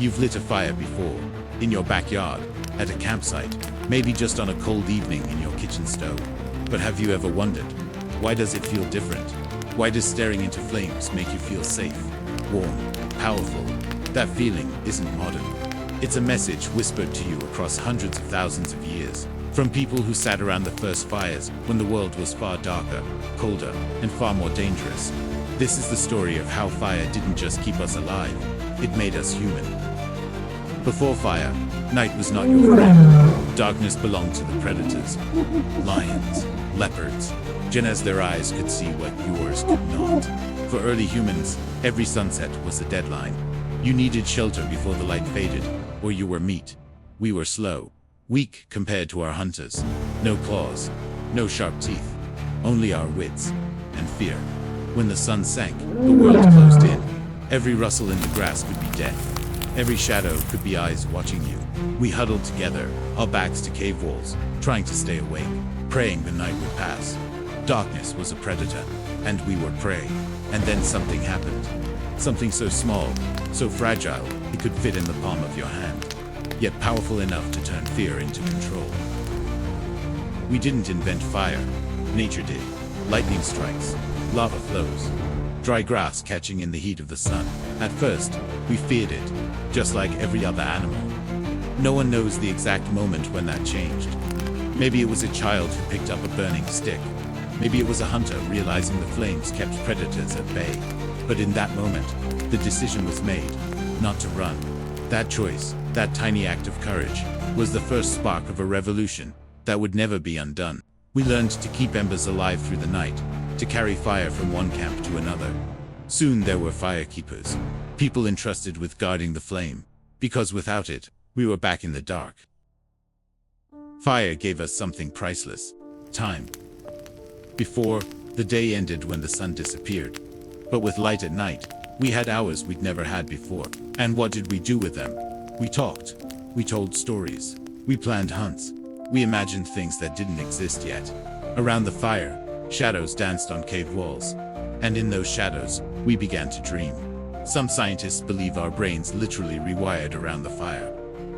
You've lit a fire before, in your backyard, at a campsite, maybe just on a cold evening in your kitchen stove. But have you ever wondered, why does it feel different? Why does staring into flames make you feel safe, warm, powerful? That feeling isn't modern. It's a message whispered to you across hundreds of thousands of years, from people who sat around the first fires when the world was far darker, colder, and far more dangerous. This is the story of how fire didn't just keep us alive, it made us human. Before fire, night was not your friend. Darkness belonged to the predators, lions, leopards, just as their eyes could see what yours could not. For early humans, every sunset was a deadline. You needed shelter before the light faded, or you were meat. We were slow, weak compared to our hunters. No claws, no sharp teeth, only our wits and fear. When the sun sank, the world closed in. Every rustle in the grass could be death. Every shadow could be eyes watching you. We huddled together, our backs to cave walls, trying to stay awake, praying the night would pass. Darkness was a predator, and we were prey. And then something happened. Something so small, so fragile, it could fit in the palm of your hand, yet powerful enough to turn fear into control. We didn't invent fire. Nature did. Lightning strikes, lava flows, dry grass catching in the heat of the sun. At first, we feared it, just like every other animal. No one knows the exact moment when that changed. Maybe it was a child who picked up a burning stick. Maybe it was a hunter realizing the flames kept predators at bay. But in that moment, the decision was made, not to run. That choice, that tiny act of courage, was the first spark of a revolution that would never be undone. We learned to keep embers alive through the night, to carry fire from one camp to another. Soon there were firekeepers, people entrusted with guarding the flame, because without it, we were back in the dark. Fire gave us something priceless: time. Before, the day ended when the sun disappeared. But with light at night, we had hours we'd never had before. And what did we do with them? We talked. We told stories. We planned hunts. We imagined things that didn't exist yet. Around the fire, shadows danced on cave walls. And in those shadows, we began to dream. Some scientists believe our brains literally rewired around the fire.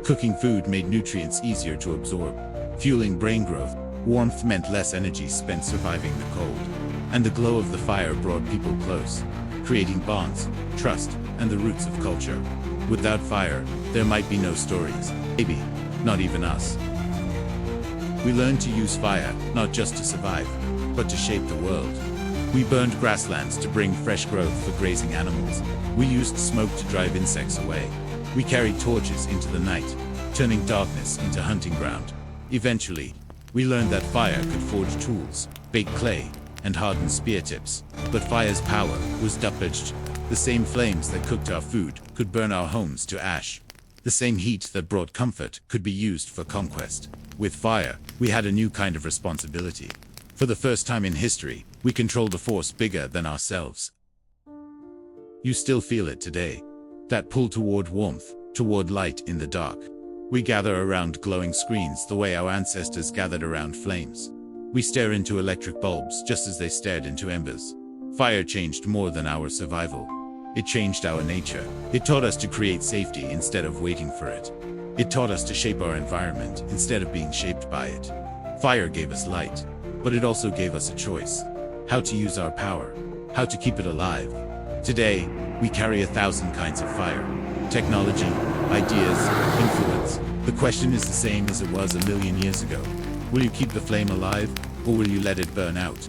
Cooking food made nutrients easier to absorb, fueling brain growth. Warmth meant less energy spent surviving the cold. And the glow of the fire brought people close, creating bonds, trust, and the roots of culture. Without fire, there might be no stories. Maybe, not even us. We learned to use fire, not just to survive, but to shape the world. We burned grasslands to bring fresh growth for grazing animals. We used smoke to drive insects away. We carried torches into the night, turning darkness into hunting ground. Eventually, we learned that fire could forge tools, bake clay, and harden spear tips. But fire's power was double-edged. The same flames that cooked our food could burn our homes to ash. The same heat that brought comfort could be used for conquest. With fire, we had a new kind of responsibility. For the first time in history, we controlled a force bigger than ourselves. You still feel it today. That pull toward warmth, toward light in the dark. We gather around glowing screens the way our ancestors gathered around flames. We stare into electric bulbs just as they stared into embers. Fire changed more than our survival. It changed our nature. It taught us to create safety instead of waiting for it. It taught us to shape our environment instead of being shaped by it. Fire gave us light, but it also gave us a choice. How to use our power, how to keep it alive. Today, we carry 1,000 kinds of fire. Technology, ideas, influence. The question is the same as it was a million years ago. Will you keep the flame alive, or will you let it burn out?